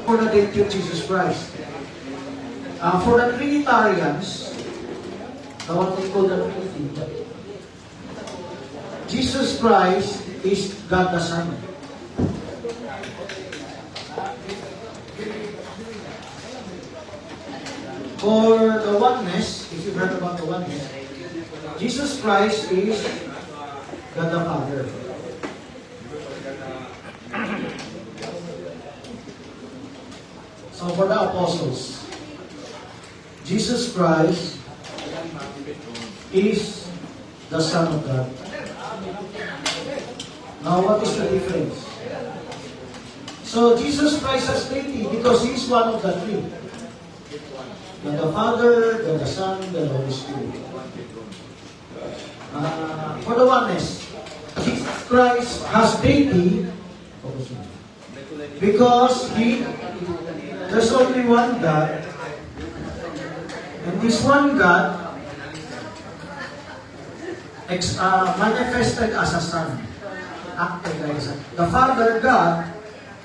for the deity of Jesus Christ. For the Trinitarians, what they call the Trinity, Jesus Christ is God the Son. For the oneness, if you've heard about the oneness, Jesus Christ is God the Father. So for the apostles, Jesus Christ is the Son of God. Now what is the difference? So Jesus Christ has Trinity because He is one of the three. God the Father, God the Son, God the Holy Spirit. For the oneness, Jesus Christ has deity because there's only one God, and this one God manifested as a Son, acted like a Son. The Father God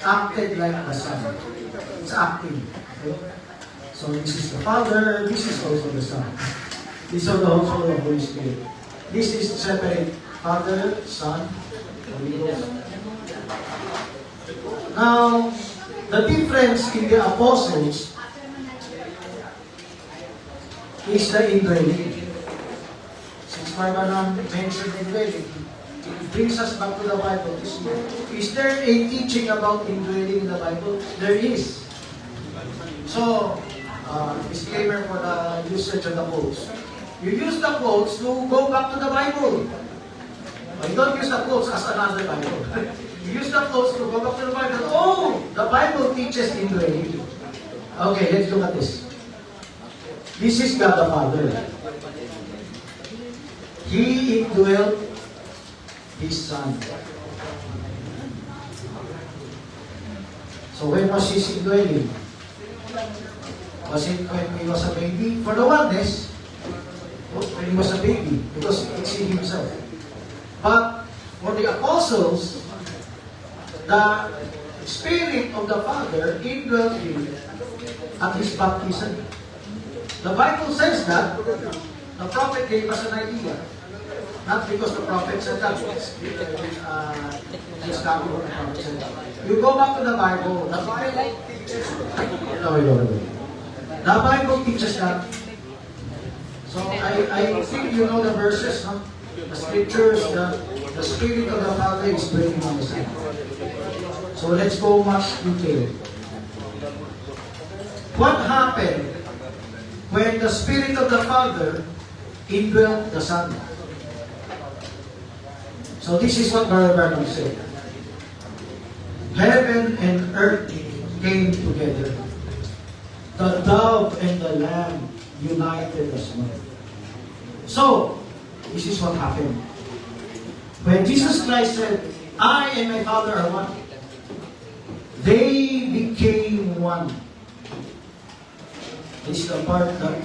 acted like the Son. It's acting. Okay? So this is the Father, this is also the Son. This is also the Holy Spirit. This is separate Father, Son, Holy Ghost. Now, the difference in the apostles is the indwelling. Since Marganan mentioned indwelling, it brings us back to the Bible. Is there a teaching about indwelling in the Bible? There is. So, disclaimer for the usage of the quotes. You use the quotes to go back to the Bible. But you don't use the quotes as another Bible. You use the quotes to go back to the Bible. Oh, the Bible teaches indwelling. Okay, let's look at this. This is God the Father. He indwelt His Son. So when was His indwelling? Was it when He was a baby? For the oneness, when He was a baby, because it's He Himself. But for the apostles, the Spirit of the Father indwelt Him at His baptism. The Bible says that the prophet gave us an idea. Not because the prophet said that. It's not what the prophet said. You go back to the Bible. The Bible teaches. The Bible teaches that. So I think you know the verses, huh? The scriptures, the Spirit of the Father is breathing on the Son. So let's go much detail. What happened when the Spirit of the Father indwelt the Son? So this is what Brother Branham said. Heaven and earth came together. The dove and the lamb united as one. So, this is what happened. When Jesus Christ said, I and my Father are one, they became one. This is the part that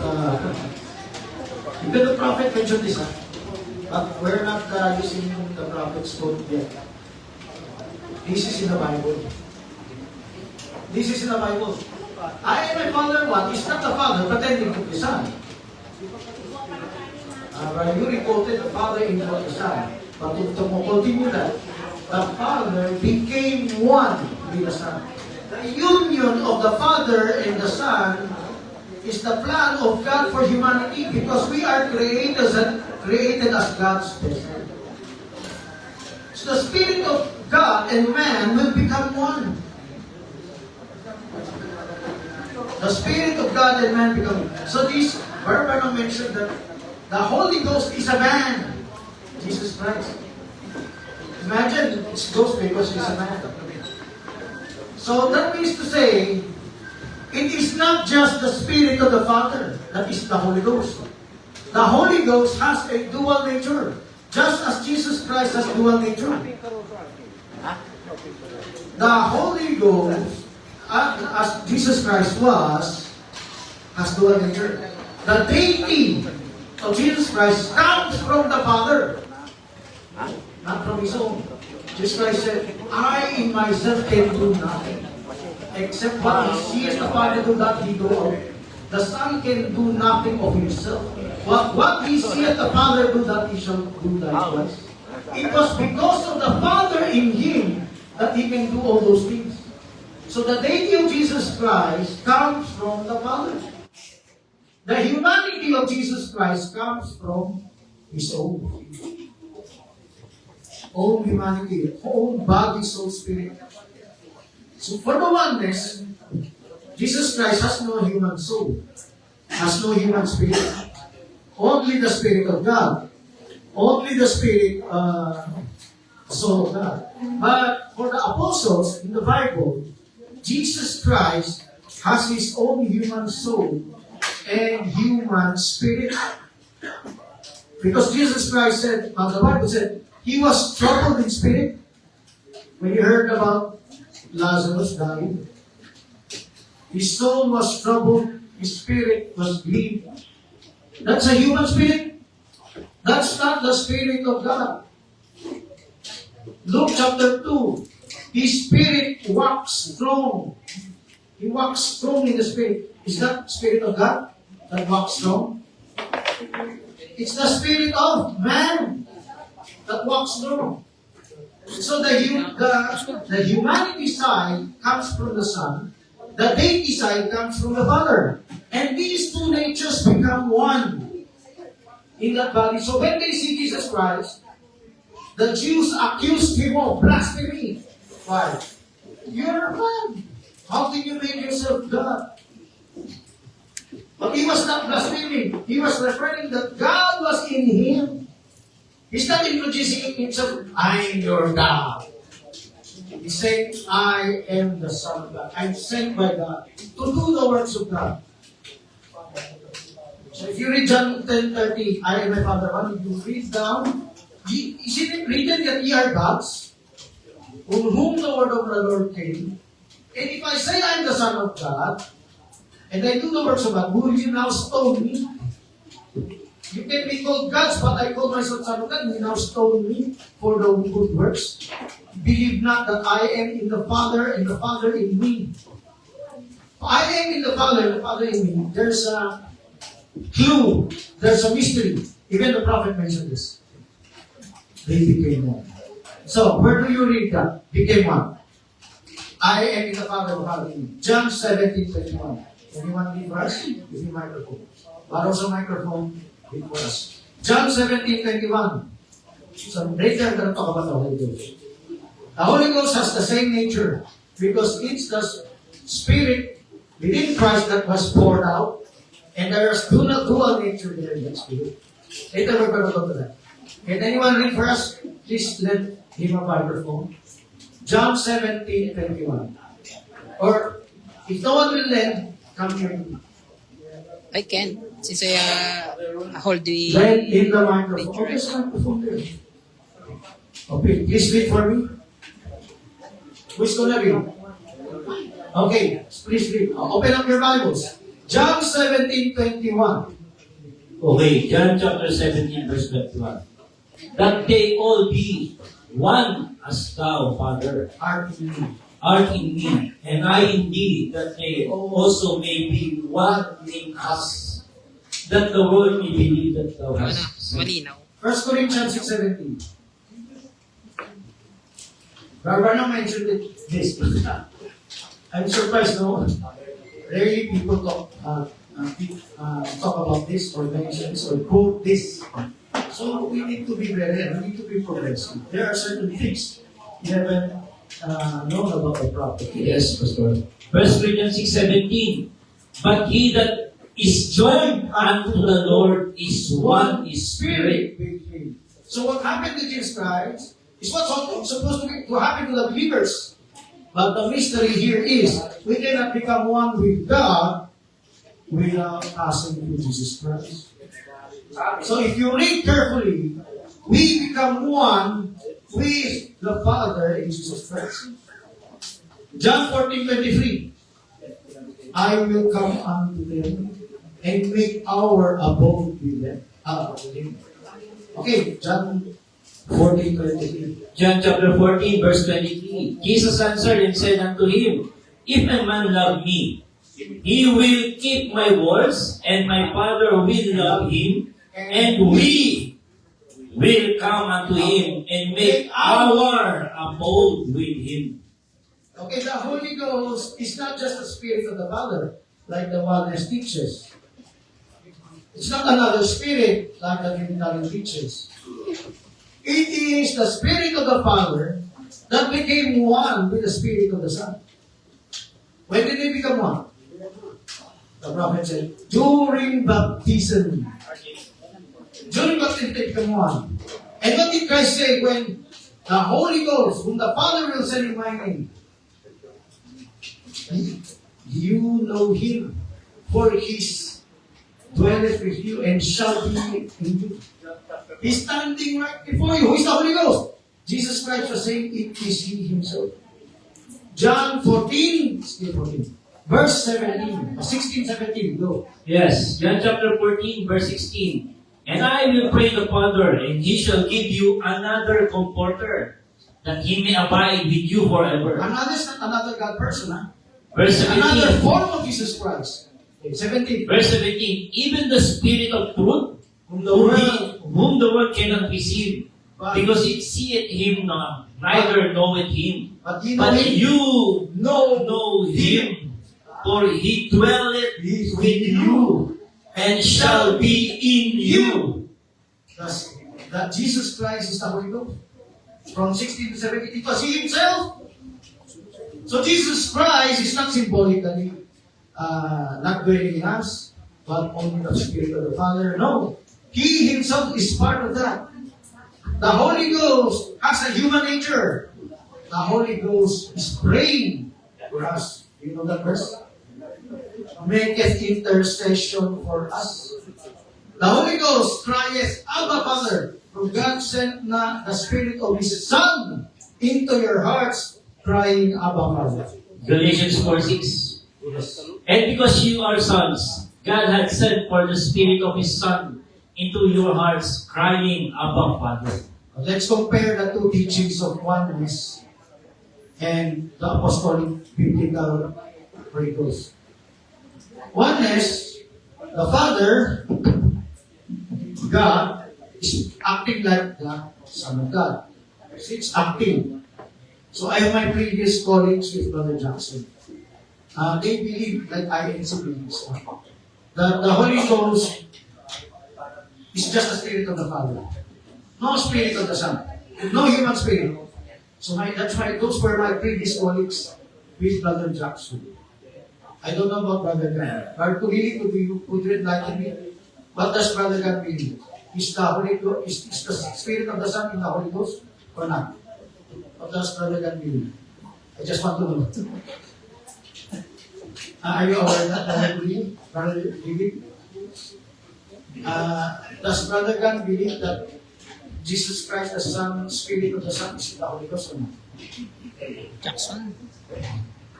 even the prophet mentioned this, but we're not using the prophet's quote yet. This is in the Bible. This is in the Bible. I and my Father are one is not the Father pretending to be the Son. You reported the Father in the Son, but to continue that, the Father became one with the Son. The union of the Father and the Son is the plan of God for humanity because we are created as God's person. So the Spirit of God and man will become one. The Spirit of God and man become one. So this, Barbara mentioned that the Holy Ghost is a man. Jesus Christ. Imagine it's Ghost because he's a man. So that means to say, it is not just the Spirit of the Father that is the Holy Ghost. The Holy Ghost has a dual nature, just as Jesus Christ has dual nature. The Holy Ghost, as Jesus Christ was, has dual nature. The deity of Jesus Christ comes from the Father, not from His own. Jesus Christ said, I in myself can do nothing. Except what he sees the Father do that he do. The Son can do nothing of himself. What he sees the Father do that he shall do likewise. It was because of the Father in him that he can do all those things. So the deity of Jesus Christ comes from the Father. The humanity of Jesus Christ comes from his own humanity, own body, soul, spirit. So for the oneness, Jesus Christ has no human soul, has no human spirit. Only the Spirit of God. Only the Spirit, soul of God. But for the apostles in the Bible, Jesus Christ has his own human soul and human spirit. Because Jesus Christ said, the Bible said, he was troubled in spirit. When you heard about Lazarus dying, his soul was troubled, his spirit was grieved. That's a human spirit. That's not the Spirit of God. Luke chapter 2, his spirit walks strong. He walks strong in the spirit. Is that Spirit of God that walks strong? It's the spirit of man that walks strong. So the humanity side comes from the Son. The deity side comes from the Father. And these two natures become one in that body. So when they see Jesus Christ, the Jews accused him of blasphemy. Why? You're a man. How can you make yourself God? But he was not blaspheming. He was referring that God was in him. He's not introducing himself, I am your God. He's saying, I am the Son of God. I'm sent by God to do the works of God. So if you read John 10:30, I and my Father one, you read down, is it written that ye are gods, on whom the word of the Lord came? And if I say I am the Son of God, and I do the works of God, will you now stone me? You can be called gods, but I call myself Son of God, and you now stone me for the good works. Believe not that I am in the Father, and the Father in me. I am in the Father, and the Father in me. There's a clue. There's a mystery. Even the prophet mentioned this. They became one. So, where do you read that? Became one. I am in the Father, the Father in me. John 17:21. Anyone read for us? Give me microphone. Borrow sa microphone. Read for us. John 17:21. So, later I'm going to talk about the Holy Ghost. The Holy Ghost has the same nature because it's the Spirit within Christ that was poured out, and there is dual nature there in that Spirit. Later we're going to go to that. Can anyone read for us? Please let him a microphone. John 17:21. Or if no one will lend, come here. I can, since I hold the... Lend in the microphone. Okay, there's a microphone there. Okay, please read for me. Who's gonna read? Okay, please read. Open up your Bibles. John 17:21. Okay, John chapter 17, verse 21. That they all be one as thou, Father, art in me, and I in thee, that they also may be one in us, that the world may believe that thou hast sent. Malinaw. 1 Corinthians 6:17. Barbara mentioned this. I'm surprised, no? Rarely people talk about this or mention this or quote this. So we need to be better. We need to be progressive. There are certain things you haven't known about the prophet. Yes, Pastor. 1 Corinthians 6:17. But he that is joined unto the Lord is one in spirit. So what happened to Jesus Christ is what's supposed to happen to the believers. But the mystery here is, we cannot become one with God without passing through Jesus Christ. So if you read carefully, we become one with the Father in Jesus Christ. John 14:23. I will come unto them and make our abode with them. Okay, John 14:23. John chapter 14, verse 23. Jesus answered and said unto him, If a man love me, he will keep my words, and my Father will love him, and we will come unto him and make our abode with him. Okay, the Holy Ghost is not just the Spirit of the Father, like the oneness teaches. It's not another Spirit, like the Trinitarian teaches. It is the Spirit of the Father that became one with the Spirit of the Son. When did they become one? The prophet said, during baptism. During baptism, they become one. And what did Christ say when the Holy Ghost, whom the Father will send in my name, you know him, for his dwelleth with you and shall be in you. He's standing right before you. Who is the Holy Ghost? Jesus Christ was saying, it is he himself. John 14, still 14. Verse 17, 16, 17, go. Yes, John chapter 14, verse 16. And I will pray the Father, and he shall give you another comforter, that he may abide with you forever. Another is not another God person, huh? Verse Another 17. form of Jesus Christ. Okay, 17. Verse 17. Even the Spirit of truth, Whom the world, whom the world cannot receive, because it seeth him not, neither knoweth him. but you know But him. you know know him, for he dwelleth with you, and shall be in you. Thus, that Jesus Christ is the Holy Ghost. From 16 to 17, it was he himself. So Jesus Christ is not symbolically not dwelling in us, but only the Spirit of the Father. No. He himself is part of that. The Holy Ghost has a human nature. The Holy Ghost is praying for us. You know that verse? Maketh intercession for us. The Holy Ghost crieth, Abba, Father, for God sent na the Spirit of His Son into your hearts, crying, Abba, Father. Galatians 4:6. Yes. And because you are sons, God had sent for the Spirit of His Son into your hearts, crying, Abba, Father. Let's compare the two teachings of oneness and the apostolic biblical Holy Ghost. Oneness, the Father, God, is acting like the Son of God. It's acting. So I have my previous colleagues with Brother Jackson. They believe, like INC believes, that the Holy Ghost is just the Spirit of the Father. No Spirit of the Son. No human spirit. So that's why those were my previous colleagues with Brother Jackson. I don't know about Brother God. But really would read like me. What does Brother God believe? Is the Holy Ghost, is the Spirit of the Son in the Holy Ghost or not? What does Brother God believe? I just want to know. Are you aware that Brother believe? Brother believe? Does Brother God believe that Jesus Christ, the Son, Spirit of the Son, is the Holy Ghost or not? Jackson.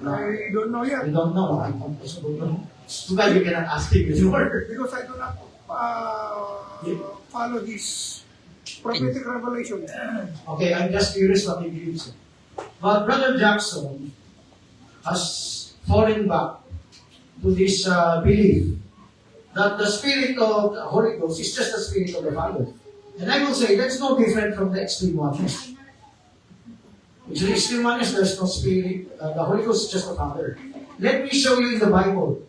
No. I don't know yet I don't know. I also don't know. Too bad you cannot ask him anymore. because I do not follow his prophetic revelation. Okay, I'm just curious what he believes. But Brother Jackson has fallen back to this belief that the Spirit of the Holy Ghost is just the Spirit of the Father. And I will say that's no different from the extreme oneness. In the extreme oneness, there's no Spirit. The Holy Ghost is just the Father. Let me show you in the Bible.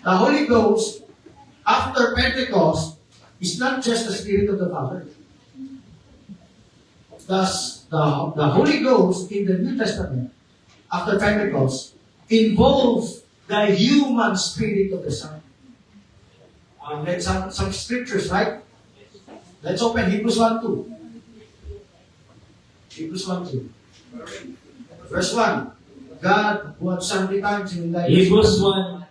The Holy Ghost, after Pentecost, is not just the Spirit of the Father. Thus, the Holy Ghost in the New Testament, after Pentecost, involves the human spirit of the Son. Let's have some scriptures, right? Let's open Hebrews 1:2. Hebrews 1:2. Verse 1. God, who had sundry times in Hebrews 1,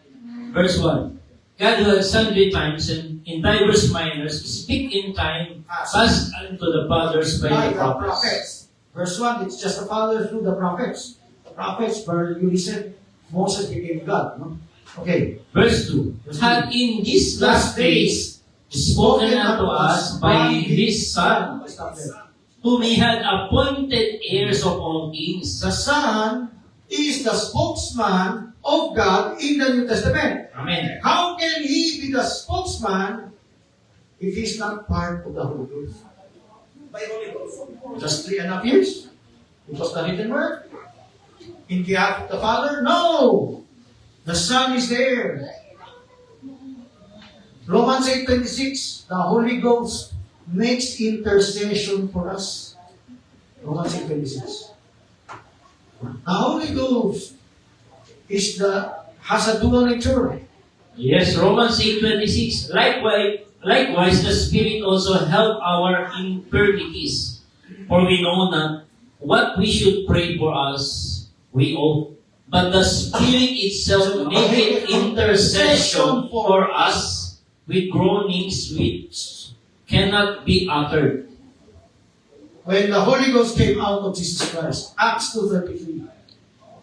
verse 1. God who had sundry times and in diverse manners speak in time past unto the fathers by the prophets. Verse 1, it's just the Father through the prophets. The prophets, where you listen, Moses became God. No? Okay. Verse 2. Had in these last days spoken unto us by His Son, Stop there. whom He had appointed heirs of all things, The Son is the spokesman of God in the New Testament. Amen. How can he be the spokesman if he's not part of the Holy Ghost? Just 3.5 years? It was the written word? In behalf of the Father? No! The Son is there. Romans 8:26, the Holy Ghost makes intercession for us. Romans 8:26. The Holy Ghost has a dual nature. Yes, Romans 8:26. Likewise, the Spirit also help our infirmities. For we know not what we should pray for as we ought. But the Spirit itself maketh intercession for us with groanings which cannot be uttered. When the Holy Ghost came out of Jesus Christ, Acts 2:33,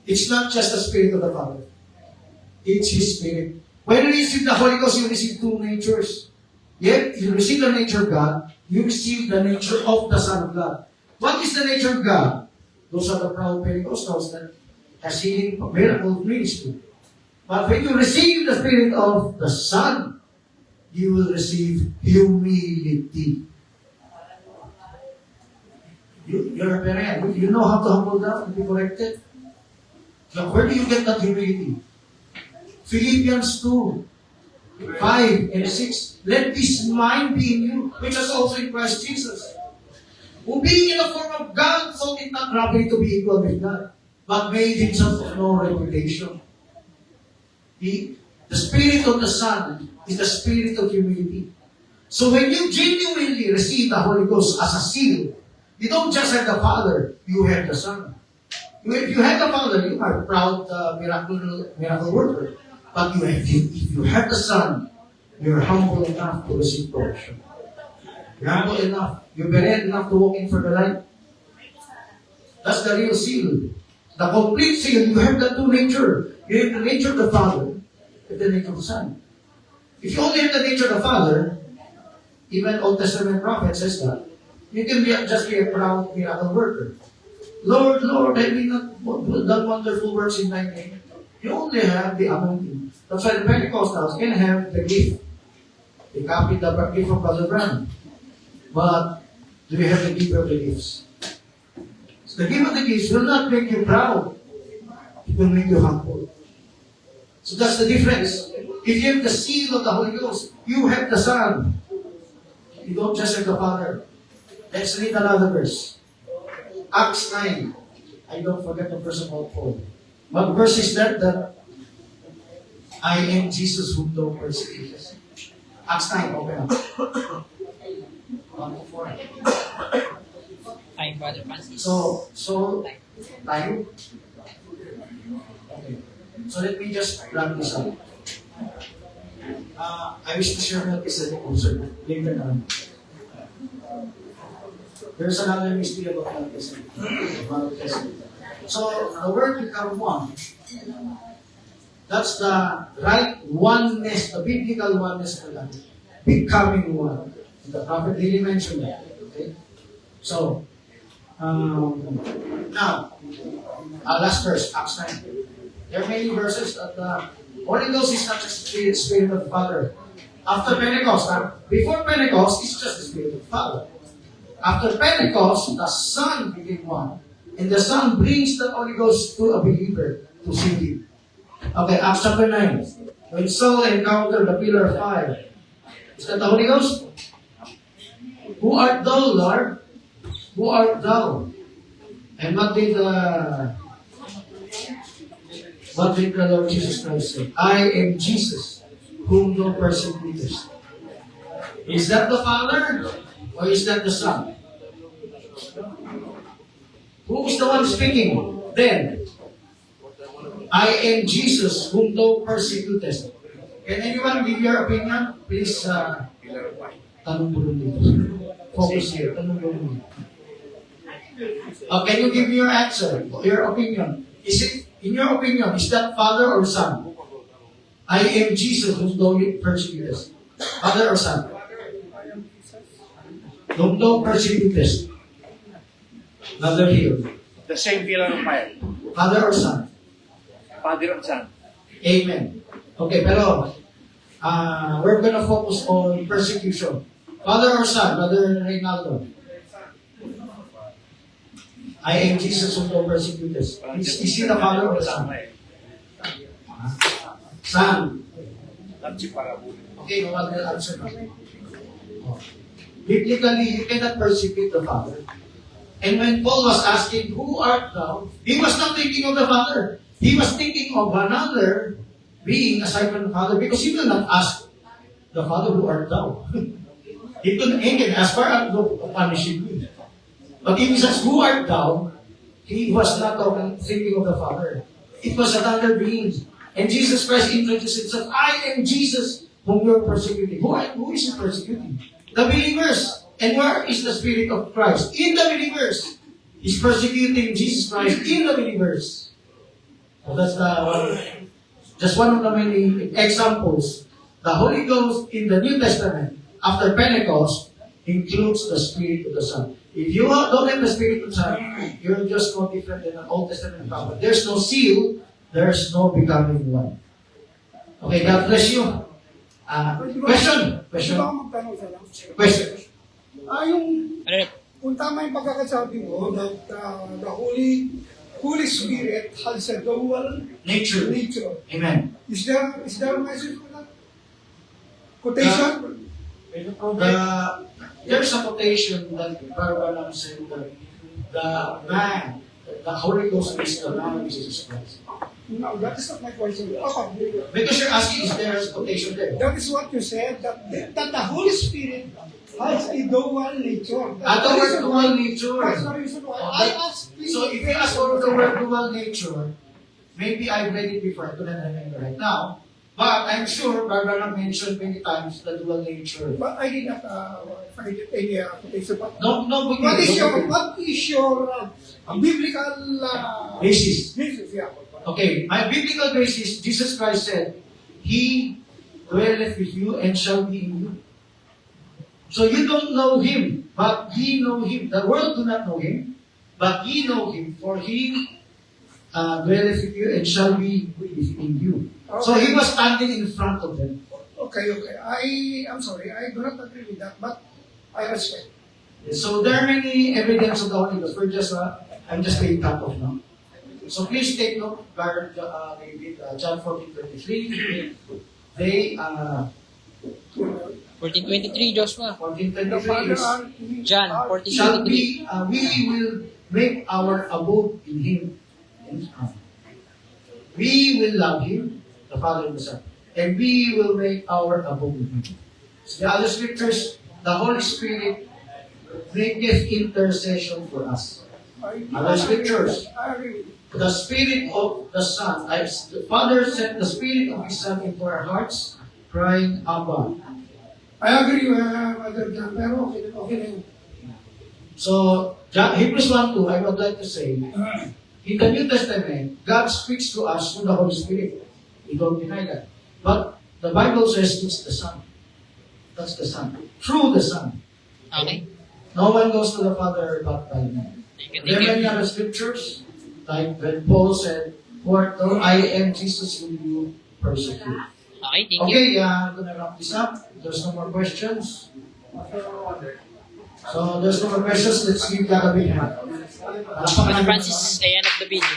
it's not just the Spirit of the Father. It's His Spirit. When you receive the Holy Ghost, you receive two natures. Yet, you receive the nature of God, you receive the nature of the Son of God. What is the nature of God? Those are the proud Pentecostals that has healing, miracle, ministry. But when you receive the Spirit of the Son, you will receive humility. You're a parent. You know how to humble down and be corrected. So where do you get that humility? Philippians 2:5 and 6. Let this mind be in you, which is also in Christ Jesus. Who being in the form of God, thought it not robbery to be equal with God, but made himself of no reputation. The Spirit of the Son is the Spirit of humility. So when you genuinely receive the Holy Ghost as a seal, you don't just have the Father, you have the Son. If you have the Father, you are proud miracle worker. But if you have the Son, you're humble enough to receive correction. You're humble enough. You're bereft enough to walk in for the light. That's the real seal. The complete seal, you have the two nature. You have the nature of the Father and the nature of the Son. If you only have the nature of the Father, even Old Testament prophet says that, you can just be a proud miracle worker. Lord, Lord, have we not done wonderful works in thy name? You only have the anointing. That's why the Pentecostals can have the gift. They copied the gift of Brother Branham. But do you have the giver of the gifts? So the gift of the gifts will not make you proud. It will make you humble. So that's the difference. If you have the seal of the Holy Ghost, you have the Son. You don't just have the Father. Let's read another verse. Acts 9. I don't forget the verse about Paul. What verse is that? That I am Jesus whom thou persecutest. Acts 9, open up. 1 to 4. Hi, Brother Francis. So, tayo? Okay. So let me just wrap this up. I wish to share Melchizedek also later on. There's another mystery about Melchizedek. So the word become one. That's the right oneness, the biblical oneness of God. Becoming one. The prophet really mentioned that. Okay? So, now, last verse, Acts 9. There are many verses that the Holy Ghost is not just the Spirit of the Father. After Pentecost, before Pentecost, it's just the Spirit of the Father. After Pentecost, the Son became one. And the Son brings the Holy Ghost to a believer to see him. Okay, Acts chapter 9. When Saul encountered the pillar of fire, is that the Holy Ghost? Who art thou, Lord? Who art thou? And what did the Lord Jesus Christ say? I am Jesus, whom thou persecutest. Is that the Father? Or is that the Son? Who is the one speaking? Then, I am Jesus, whom thou persecutest. Can anyone give your opinion? Please, tanong po dito. Focus here. Tanong po dito. Can you give me your answer, your opinion? Is it, in your opinion, is that Father or Son? I am Jesus, whom thou persecutest. Father or Son? Whom thou persecutest. Another here. The same pillar of fire. Father or Son? Father and Son. Amen. Okay, pero we're gonna focus on persecution. Father or Son, Brother Reynaldo? I am Jesus whom thou persecutest. Is he the Father or the Son? Son. That's yung parable. Okay, what will answer na? Oh. Biblically, you cannot persecute the Father. And when Paul was asking, who art thou? He was not thinking of the Father. He was thinking of another being aside from the Father, because he will not ask the Father, who art thou? He can ask for punishing me. But if he says, who art thou? He was not thinking of the Father. It was another being. And Jesus Christ introduced himself, I am Jesus whom you are persecuting. Who is he persecuting? The believers. And where is the Spirit of Christ? In the believers. He's persecuting Jesus Christ in the believers. So that's just one of the many examples. The Holy Ghost in the New Testament, after Pentecost, includes the Spirit of the Son. If you don't have the Spirit of the Son, you're just no different than an Old Testament prophet. There's no seal, there's no becoming one. Okay, God bless you. Question? Gusto ko magtanong sa lang. Question. Yung, Ano na? kung tama yung pagkakasabi mo, that the Holy Spirit has a dual Nature. nature. Amen. Is there a message for that? Quotation? There's a quotation that Barbara said that the Holy Ghost is the man of Jesus Christ. No, that is not my question. Okay. Because you're asking, is there a quotation there? That is what you said, that the Holy Spirit has a dual nature. The word dual nature. That's the reason why I asked. So if you ask for the word dual nature, maybe I've read it before, I couldn't remember right now. But I'm sure Barbara mentioned many times the dual nature. But I did not find it any quotation. But No, what is your biblical basis. basis? Yeah. Okay, my biblical basis, Jesus Christ said, He dwelleth with you and shall be in you. So you don't know Him, but ye know Him. The world do not know Him, but ye know Him, for He dwelleth with you and shall be in you. So He was standing in front of them. Okay. I'm sorry, I do not agree with that, but I respect. So there are many evidence of the Holy Ghost. I'm just paying top of now. So please take note, John 14:23. They 14:23, Joshua. 14:23 is John shall 14:23. be, we will make our abode in Him. We will love Him, the Father and the Son, and we will make our abode in Him. So the other scriptures, the Holy Spirit maketh intercession for us. Other scriptures, I agree with you. the Spirit of the Son, the Father sent the Spirit of His Son into our hearts, crying, Abba. I agree with John, pero okay na yun. So, Hebrews 1:2, I would like to say, in the New Testament, God speaks to us through the Holy Spirit. We don't deny that. But the Bible says it's the Son. That's the Son. Through the Son. Okay. No one goes to the Father but by me. There are many other scriptures, like when Paul said, "For though I am Jesus whom you persecute." Okay, thank you. Okay, I'm gonna wrap this up. There's no more questions. So there's no more questions. Let's give God a big hand. Brother Francis, I end up the video.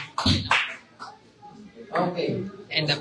Okay. End up.